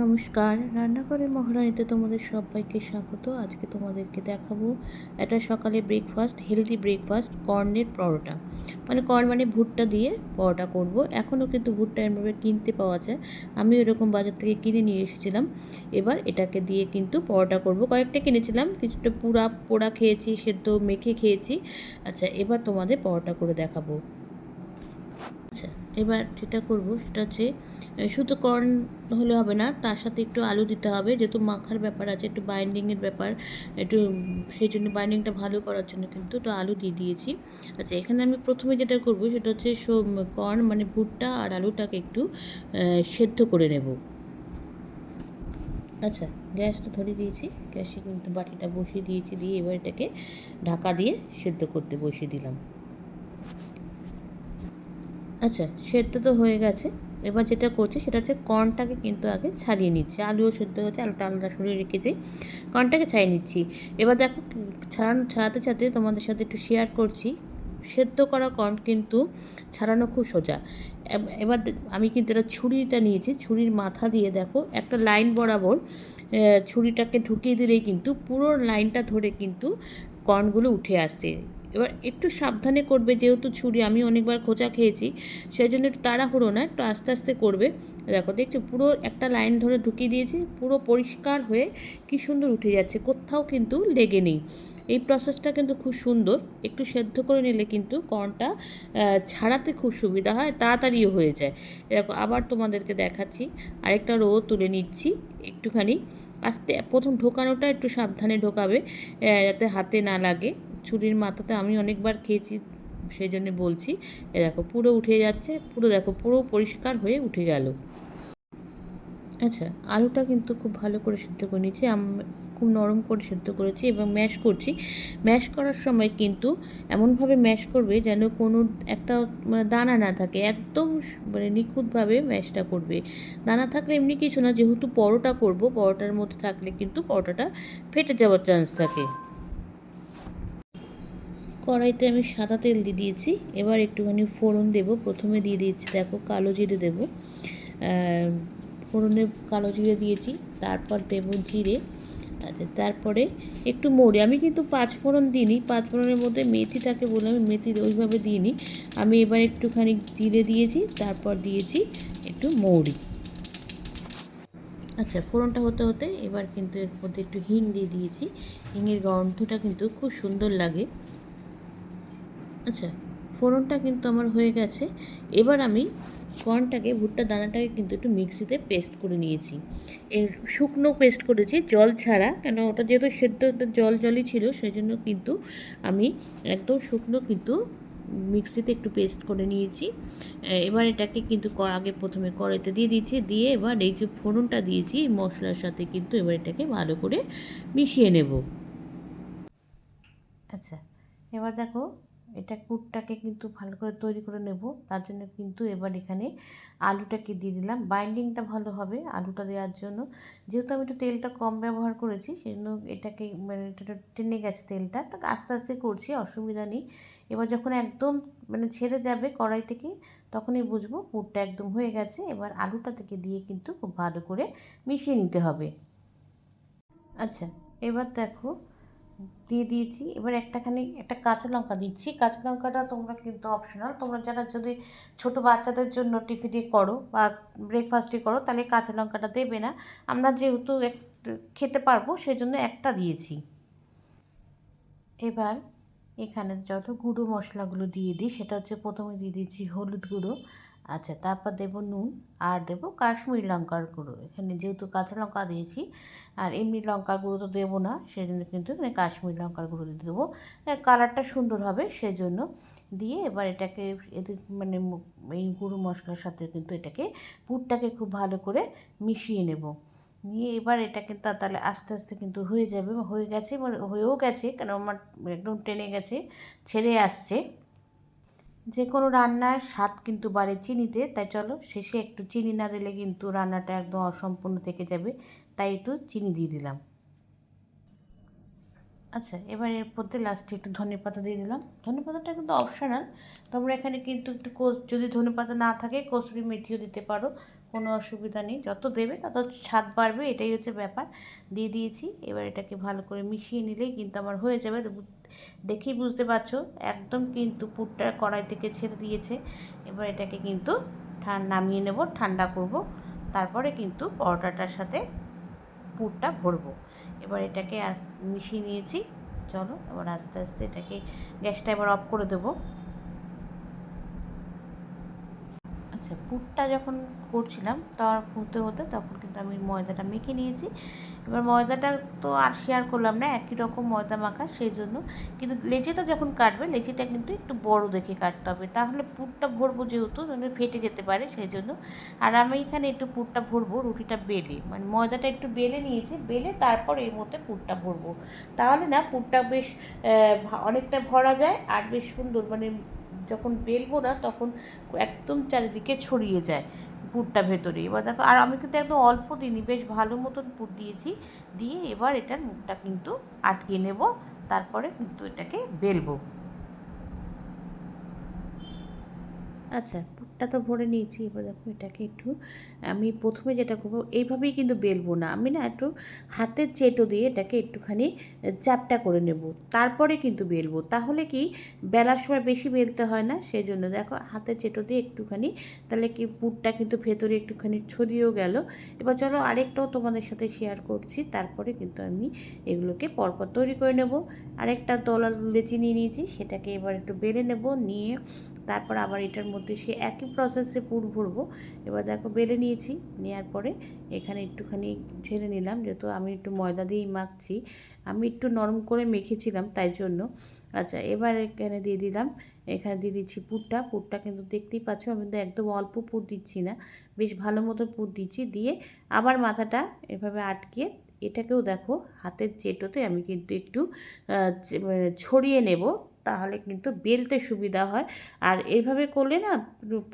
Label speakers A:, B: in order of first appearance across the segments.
A: নমস্কার, রান্নাঘরের মহারানীতে তোমাদের সবাইকে স্বাগত। আজকে তোমাদেরকে দেখাবো একটা সকালে ব্রেকফাস্ট, হেলদি ব্রেকফাস্ট, কর্নের পরোটা। মানে কর্ন মানে ভুট্টা দিয়ে পরোটা করব। এখনও কিন্তু ভুট্টা এমনভাবে কিনতে পাওয়া যায়। আমি এরকম বাজার থেকে কিনে নিয়ে এসেছিলাম। এবার এটাকে দিয়ে কিন্তু পরোটা করব। কয়েকটা কিনেছিলাম, কিছুটা পোড়া খেয়েছি, সেদ্ধ মেখে খেয়েছি। আচ্ছা, এবার তোমাদের পরোটা করে দেখাবো। আচ্ছা, এবার যেটা করব সেটা হচ্ছে শুধু কর্ন হলে হবে না, তার সাথে একটু আলু দিতে হবে, যেহেতু মাখার ব্যাপার আছে, একটু বাইন্ডিংয়ের ব্যাপার, একটু সেই জন্য বাইন্ডিংটা ভালো করার জন্য কিন্তু একটু আলু দিয়ে দিয়েছি। আচ্ছা, এখানে আমি প্রথমে যেটা করব সেটা হচ্ছে কর্ন মানে ভুট্টা আর আলুটাকে একটু সেদ্ধ করে নেব। আচ্ছা, গ্যাসটা ধরিয়ে দিয়েছি, গ্যাসে কিন্তু বাটিটা বসিয়ে দিয়েছি, দিয়ে এবার এটাকে ঢাকা দিয়ে সেদ্ধ করতে বসিয়ে দিলাম। আচ্ছা, সেদ্ধ তো হয়ে গেছে। এবার যেটা করছি সেটা হচ্ছে কর্নটাকে কিন্তু আগে ছাড়িয়ে নিচ্ছি। আলুও সেদ্ধ হয়েছে, আলুটা আলাদা সরিয়ে রেখেছি, কর্নটাকে ছাড়িয়ে নিচ্ছি। এবার দেখো, ছাড়াতে ছাড়াতে তোমাদের সাথে একটু শেয়ার করছি। সেদ্ধ করা কর্ন কিন্তু ছাড়ানো খুব সোজা। এবার আমি কিন্তু এটা ছুরিটা নিয়েছি, ছুরির মাথা দিয়ে দেখো একটা লাইন বরাবর ছুরিটাকে ঢুকিয়ে দিলেই কিন্তু পুরো লাইনটা ধরে কিন্তু কর্নগুলো উঠে আসছে। এবার একটু সাবধানে করবে, যেহেতু ছুরি, আমি অনেকবার খোঁচা খেয়েছি, সেই জন্য একটু তাড়াহুড়ো না, একটু আস্তে আস্তে করবে। দেখো, দেখছো পুরো একটা লাইন ধরে ঢুকিয়ে দিয়েছি, পুরো পরিষ্কার হয়ে কি সুন্দর উঠে যাচ্ছে, কোথাও কিন্তু লেগে নেই। এই প্রসেসটা কিন্তু খুব সুন্দর। একটু সেদ্ধ করে নিলে কিন্তু কর্নটা ছাড়াতে খুব সুবিধা হয়, তাড়াতাড়িও হয়ে যায়। এরকম আবার তোমাদেরকে দেখাচ্ছি, আরেকটা রো তুলে নিচ্ছি একটুখানি। আস্তে প্রথম ঢোকানোটা একটু সাবধানে ঢোকাবে, যাতে হাতে না লাগে। ছুরির মাথাতে আমি অনেকবার খেয়েছি, সেই জন্য বলছি। দেখো পুরো উঠে যাচ্ছে, পুরো দেখো পুরো পরিষ্কার হয়ে উঠে গেল। আচ্ছা, আলুটা কিন্তু খুব ভালো করে সিদ্ধ করে নিচ্ছি, খুব নরম করে সিদ্ধ করেছি এবং ম্যাশ করছি। ম্যাশ করার সময় কিন্তু এমনভাবে ম্যাশ করবে যেন কোনো একটা মানে দানা না থাকে, একদম মানে নিখুঁতভাবে ম্যাশটা করবে। দানা থাকলে এমনি কিছু না, যেহেতু পরোটা করব, পরোটার মধ্যে থাকলে কিন্তু পরোটাটা ফেটে যাওয়ার চান্স থাকে। কড়াইতে আমি সাদা তেল দিয়ে দিয়েছি, এবার একটুখানি ফোড়ন দেব। প্রথমে দিয়ে দিয়েছি দেখো কালো জিরে দেবো, ফোড়নে কালো জিরে দিয়েছি, তারপর দেব জিরে। আচ্ছা, তারপরে একটু মৌরি, আমি কিন্তু পাঁচ ফোড়ন দিইনি, পাঁচ ফোড়নের মধ্যে মেথি থাকে বলে আমি মেথি ওইভাবে দিইনি। আমি এবার একটুখানি জিরে দিয়েছি, তারপর দিয়েছি একটু মৌরি। আচ্ছা, ফোড়নটা হতে হতে এবার কিন্তু এর মধ্যে একটু হিং দিয়ে দিয়েছি। হিঙের গন্ধটা কিন্তু খুব সুন্দর লাগে। আচ্ছা, ফোড়নটা কিন্তু আমার হয়ে গেছে। এবার আমি কর্নটাকে, ভুট্টার দানাটাকে কিন্তু একটু মিক্সিতে পেস্ট করে নিয়েছি। এর শুকনো পেস্ট করেছি, জল ছাড়া, কেন ওটা যেহেতু সেদ্ধ জল জলই ছিল, সেই জন্য কিন্তু আমি একদম শুকনো কিন্তু মিক্সিতে একটু পেস্ট করে নিয়েছি। এবার এটাকে কিন্তু আগে প্রথমে কড়াইতে দিয়ে দিয়েছি, দিয়ে এবার এই যে ফোড়নটা দিয়েছি মশলার সাথে কিন্তু এবার এটাকে ভালো করে মিশিয়ে নেব। আচ্ছা, এবার দেখো, এটা পুরটাকে কিন্তু ভালো করে তৈরি করে নেব। তার জন্য কিন্তু এবার এখানে আলুটাকে দিয়ে দিলাম, বাইন্ডিংটা ভালো হবে আলুটা দেওয়ার জন্য। যেহেতু আমি একটু তেলটা কম ব্যবহার করেছি, সেজন্য এটাকে মানে এটা টেনে গেছে তেলটা, তাকে আস্তে আস্তে করছি, অসুবিধা নেই। এবার যখন একদম মানে ছেড়ে যাবে কড়াই থেকে, তখনই বুঝবো পুরটা একদম হয়ে গেছে। এবার আলুটা থেকে দিয়ে কিন্তু খুব ভালো করে মিশিয়ে নিতে হবে। আচ্ছা, এবার দেখো দিয়ে দিয়েছি। এবার একটা কাঁচা লঙ্কা দিচ্ছি। কাঁচা লঙ্কাটা তোমরা কিন্তু অপশনাল, তোমরা যারা যদি ছোটো বাচ্চাদের জন্য টিফিনে করো বা ব্রেকফাস্টে করো, তাহলে কাঁচা লঙ্কাটা দেবে না। আমরা যেহেতু খেতে পারবো, সেজন্য একটা দিয়েছি। এবার এখানে যত গুঁড়ো মশলাগুলো দিয়ে দিই, সেটা হচ্ছে প্রথমে দিয়ে দিচ্ছি হলুদ গুঁড়ো। আচ্ছা, তারপর দেবো নুন, আর দেবো কাশ্মীরি লঙ্কার গুঁড়ো। এখানে যেহেতু কাঁচা লঙ্কা দিয়েছি, আর এমনি লঙ্কার গুঁড়ো তো দেবো না, সেই জন্য কিন্তু এখানে কাশ্মীরি লঙ্কার গুঁড়ো দিয়ে দেবো, কালারটা সুন্দর হবে সেজন্য। দিয়ে এবার এটাকে এতে মানে এই গুঁড়ো মশলার সাথে কিন্তু এটাকে পুরটাকে খুব ভালো করে মিশিয়ে নেব। নিয়ে এবার এটা কিন্তু তাহলে আস্তে আস্তে কিন্তু হয়ে যাবে, হয়ে গেছে মানে হয়েও গেছে, কেন আমার একদম টেনে গেছে, ছেড়ে আসছে। যে কোনো রান্নার স্বাদ কিন্তু বাড়ে চিনিতে, তাই চলো শেষে একটু চিনি না দিলে কিন্তু রান্নাটা একদম অসম্পূর্ণ থেকে যাবে, তাই একটু চিনি দিয়ে দিলাম। আচ্ছা, এবার এর মধ্যে লাস্টে একটু ধনেপাতা দিয়ে দিলাম। ধনেপাতাটা কিন্তু অপশনাল, তোমরা এখানে কিন্তু একটু যদি ধনেপাতা না থাকে কসুরি মেথিও দিতে পারো, কোনো অসুবিধা নেই, যত দেবে তত স্বাদ বাড়বে, এটাই হচ্ছে ব্যাপার। দিয়ে দিয়েছি, এবার এটাকে ভালো করে মিশিয়ে নিলেই কিন্তু আমার হয়ে যাবে। দেখেই বুঝতে পারছো একদম কিন্তু পুরটা কড়াই থেকে ছেড়ে দিয়েছে। এবার এটাকে কিন্তু নামিয়ে নেব, ঠান্ডা করব, তারপরে কিন্তু পরোটাটার সাথে পুরটা ভরবো। এবার এটাকে মিশিয়ে নিয়েছি, চলো এবার আস্তে আস্তে এটাকে গ্যাসটা এবার অফ করে দেবো। আচ্ছা, পুরটা যখন করছিলাম তার হতে হতে তখন কিন্তু আমি ময়দাটা মেখে নিয়েছি। এবার ময়দাটা তো আর শেয়ার করলাম না, একই রকম ময়দা মাখা, সেই জন্য কিন্তু লেচিটা যখন কাটবে লেচিটা কিন্তু একটু বড় দেখে কাটতে হবে, তাহলে পুরটা ভরবো যেহেতু ফেটে যেতে পারে সেই জন্য। আর আমি এখানে একটু পুরটা ভরবো রুটিটা বেলে, মানে ময়দাটা একটু বেলে নিয়েছি, বেলে তারপর এর মধ্যে পুরটা ভরবো, তাহলে না পুরটা বেশ অনেকটা ভরা যায় আর বেশ সুন্দর, মানে যখন বেলবো না তখন একদম চারিদিকে ছড়িয়ে যায় পুরটা ভেতরে। এবার দেখো, আর আমি কিন্তু একদম অল্প দিইনি, বেশ ভালো মতন পুর দিয়েছি, দিয়ে এবার এটার মুখটা কিন্তু আটকে নেব, তারপরে কিন্তু এটাকে বেলবো। আচ্ছা, পুরটা তো ভরে নিয়েছি, এবার দেখো এটাকে একটু আমি প্রথমে যেটা করবো, এইভাবেই কিন্তু বেলবো না আমি, না একটু হাতের চেটো দিয়ে এটাকে একটুখানি চ্যাপ্টা করে নেব, তারপরে কিন্তু বেলবো, তাহলে কি বেলার সময় বেশি বেলতে হয় না, সেই জন্য দেখো হাতের চেটো দিয়ে একটুখানি, তাহলে কি পুরটা কিন্তু ভেতরে একটুখানি ছড়িয়েও গেল। এবার চলো আরেকটাও তোমাদের সাথে শেয়ার করছি, তারপরে কিন্তু আমি এগুলোকে পরপর তৈরি করে নেব। আরেকটা দলা লেচি নিয়ে নিয়েছি, সেটাকে এবার একটু বেলে নেব, নিয়ে তারপর আবার এটার মধ্যে সে একই প্রসেসে পুর ভরবো। এবার দেখো বেলে নিয়েছি, নেওয়ার পরে এখানে একটুখানি ঢেলে নিলাম, যেহেতু আমি একটু ময়দা দিয়েই মাখছি, আমি একটু নরম করে মেখেছিলাম তাই জন্য। আচ্ছা, এবার এখানে দিয়ে দিলাম, এখানে দিয়ে দিচ্ছি পুরটা। পুরটা কিন্তু দেখতেই পাচ্ছ আমি কিন্তু একদম অল্প পুর দিচ্ছি না, বেশ ভালো মতো পুর দিচ্ছি, দিয়ে আবার মাথাটা এভাবে আটকে এটাকেও দেখো হাতের চেটোতে আমি কিন্তু একটু ছড়িয়ে নেব, তাহলে কিন্তু বেলতে সুবিধা হয়। আর এইভাবে করলে না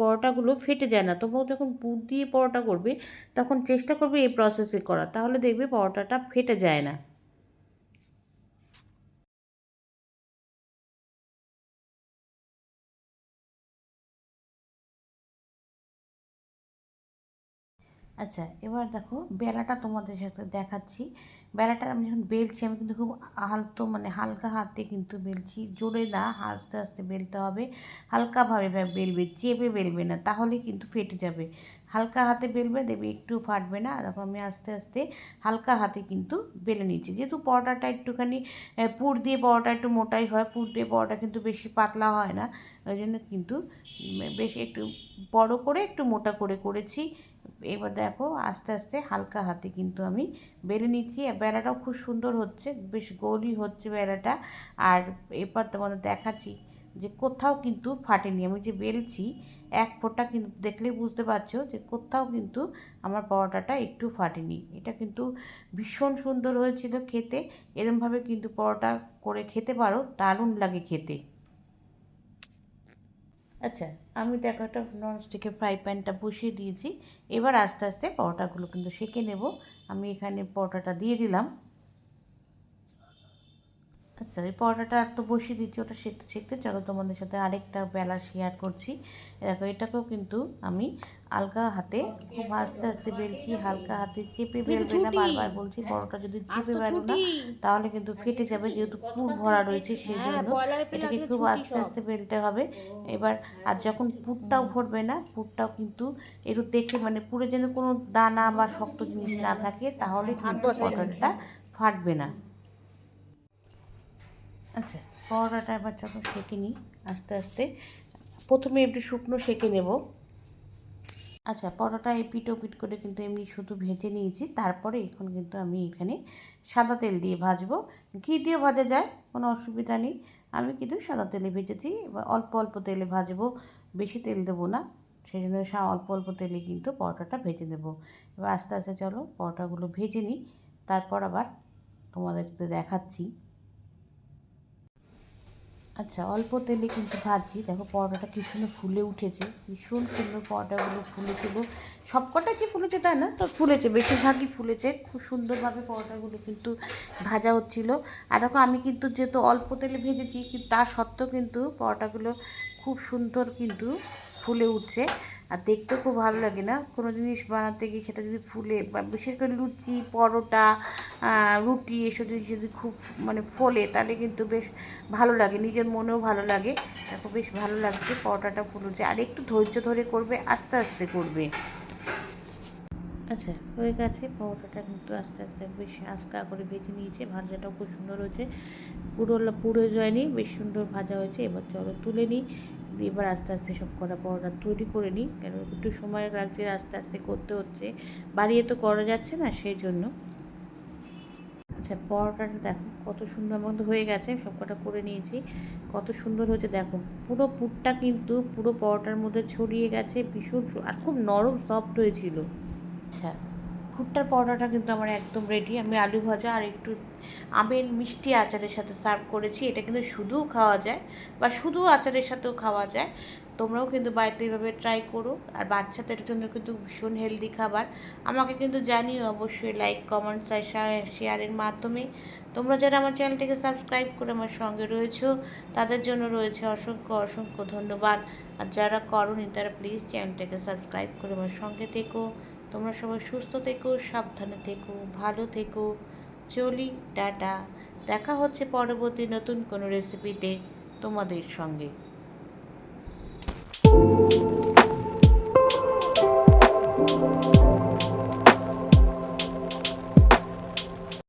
A: পরোটাগুলো ফেটে যায় না। তোমরাও যখন পুর দিয়ে পরোটা করবে তখন চেষ্টা করবে এই প্রসেসে করা, তাহলে দেখবে পরোটাটা ফেটে যায় না। আচ্ছা, এবার দেখো বেলাটা তোমাদের সাথে দেখাচ্ছি। বেলাটা আমি যখন বেলছি আমি কিন্তু খুব আলতো, মানে হালকা হাতে কিন্তু বেলছি, জোরে না, আস্তে আস্তে বেলতে হবে, হালকাভাবে বেলবে, চেপে বেলবে না, তাহলে কিন্তু ফেটে যাবে। হালকা হাতে বেলবে, দেখবে একটু ফাটবে না। দেখো আমি আস্তে আস্তে হালকা হাতে কিন্তু বেলে নিচ্ছি, যেহেতু পরোটাটা একটুখানি পুর দিয়ে পরোটা একটু মোটাই হয়, পুর দিয়ে পরোটা কিন্তু বেশি পাতলা হয় না, ওই জন্য কিন্তু বেশ একটু বড় করে একটু মোটা করে করেছি। এবার দেখো আস্তে আস্তে হালকা হাতে কিন্তু আমি বেলে নিচ্ছি, বেলাটাও খুব সুন্দর হচ্ছে, বেশ গোলই হচ্ছে বেলাটা। আর এবার তোমাদের দেখাচ্ছি যে কোথাও কিন্তু ফাটেনি, আমি যে বেলছি এক ফোঁটা কিন্তু দেখলেই বুঝতে পারছো যে কোথাও কিন্তু আমার পরোটাটা একটু ফাটেনি। এটা কিন্তু ভীষণ সুন্দর হয়েছিল খেতে, এরমভাবে কিন্তু পরোটা করে খেতে পারো, দারুণ লাগে খেতে। আচ্ছা, আমি দেখো একটা ননস্টিকের ফ্রাই প্যানটা বসিয়ে দিয়েছি, এবার আস্তে আস্তে পরোটাগুলো কিন্তু সেঁকে নেব। আমি এখানে পরোটাটা দিয়ে দিলাম। আচ্ছা, এই পরোটাটা তো বসিয়ে দিচ্ছি, ওটা সেঁকতে সেঁকতে চলো তোমাদের সাথে আরেকটা বেলা শেয়ার করছি। দেখো এটাকেও কিন্তু আমি হালকা হাতে খুব আস্তে আস্তে বেলছি, হালকা হাতে চেপে বেলবে না, বারবার বলছি, পরোটা যদি চেপে বেলো না তাহলে কিন্তু ফেটে যাবে, যেহেতু পুর ভরা রয়েছে সেই জন্য এটাকে খুব আস্তে আস্তে বেলতে হবে। এবার আর যখন পুরটাও ভরবে না, পুরটাও কিন্তু একটু দেখে, মানে পুরে যেন কোনো দানা বা শক্ত জিনিস না থাকে, তাহলে কিন্তু পরোটাটা ফাটবে না। আচ্ছা, পরোটাটা এবার যখন সেঁকে নিই আস্তে আস্তে, প্রথমে একটু শুকনো সেঁকে নেব। আচ্ছা, পরোটা এপিট ওপিট করে কিন্তু এমনি শুধু ভেজে নিয়েছি, তারপরে এখন কিন্তু আমি এখানে সাদা তেল দিয়ে ভাজবো। ঘি দিয়েও ভাজা যায়, কোনো অসুবিধা নেই, আমি কিন্তু সাদা তেলে ভেজেছি। এবার অল্প অল্প তেলে ভাজবো, বেশি তেল দেবো না, সেই জন্য অল্প অল্প তেলে কিন্তু পরোটাটা ভেজে নেবো। এবার আস্তে আস্তে চলো পরোটাগুলো ভেজে নিই, তারপর আবার তোমাদেরকে দেখাচ্ছি। আচ্ছা, অল্প তেলে কিন্তু ভাজছি, দেখো পরোটাটা কি সুন্দর ফুলে উঠেছে, ভীষণ সুন্দর পরোটাগুলো ফুলেছিল, সবকটা যে ফুলেছে তা না, তো ফুলেছে, বেশিরভাগই ফুলেছে, খুব সুন্দরভাবে পরোটাগুলো কিন্তু ভাজা হচ্ছিলো। আর দেখো আমি কিন্তু যেহেতু অল্প তেলে ভেজেছি, কিন্তু তা সত্ত্বেও কিন্তু পরোটাগুলো খুব সুন্দর কিন্তু ফুলে উঠছে। আর দেখতেও খুব ভালো লাগে না কোনো জিনিস বানাতে গিয়ে সেটা যদি ফুলে, বা বিশেষ করে লুচি, পরোটা, রুটি এসব জিনিস যদি খুব মানে ফোলে তাহলে কিন্তু বেশ ভালো লাগে, নিজের মনেও ভালো লাগে। দেখো বেশ ভালো লাগছে, পরোটাটা ফুলছে। আর একটু ধৈর্য ধরে করবে, আস্তে আস্তে করবে। আচ্ছা, হয়ে গেছে পরোটাটা, কিন্তু আস্তে আস্তে বেশ আস্তা করে ভেজে নিয়েছে। ভাজাটাও খুব সুন্দর হয়েছে, পুড়ে যায়নি, বেশ সুন্দর ভাজা হয়েছে। এবার চলো তুলে নিই, এবার আস্তে আস্তে সব কটা পরোটা তৈরি করে নিই, কেন একটু সময় লাগছে, আস্তে আস্তে করতে হচ্ছে, বাড়িয়ে তো করা যাচ্ছে না, সেই জন্য। আচ্ছা, পরোটাটা দেখো কত সুন্দর মতো হয়ে গেছে, সব কটা করে নিয়েছি, কত সুন্দর হয়েছে দেখো। পুরো পুরটা কিন্তু পুরো পরোটার মধ্যে ছড়িয়ে গেছে, ভীষণ আর খুব নরম সফট হয়েছিল। আচ্ছা, ভুট্টার পরোটাটা কিন্তু আমার একদম রেডি। আমি আলু ভাজা আর একটু আমের মিষ্টি আচারের সাথে সার্ভ করেছি। এটা কিন্তু শুধুও খাওয়া যায়, বা শুধু আচারের সাথেও খাওয়া যায়। তোমরাও কিন্তু বাড়িতে এইভাবে ট্রাই করো। আর বাচ্চাদের জন্য কিন্তু ভীষণ হেলদি খাবার। আমাকে কিন্তু জানিও অবশ্যই লাইক, কমেন্টস আর শেয়ারের মাধ্যমে। তোমরা যারা আমার চ্যানেলটিকে সাবস্ক্রাইব করে আমার সঙ্গে রয়েছো, তাদের জন্য রয়েছে অসংখ্য অসংখ্য ধন্যবাদ। আর যারা করোনি তারা প্লিজ চ্যানেলটাকে সাবস্ক্রাইব করে আমার সঙ্গে থেকো। তোমরা সবাই সুস্থ থেকো, সাবধানে থেকো, ভালো থেকো। চলি, টাটা। দেখা হচ্ছে পরবর্তী নতুন কোনো রেসিপিতে তোমাদের সঙ্গে।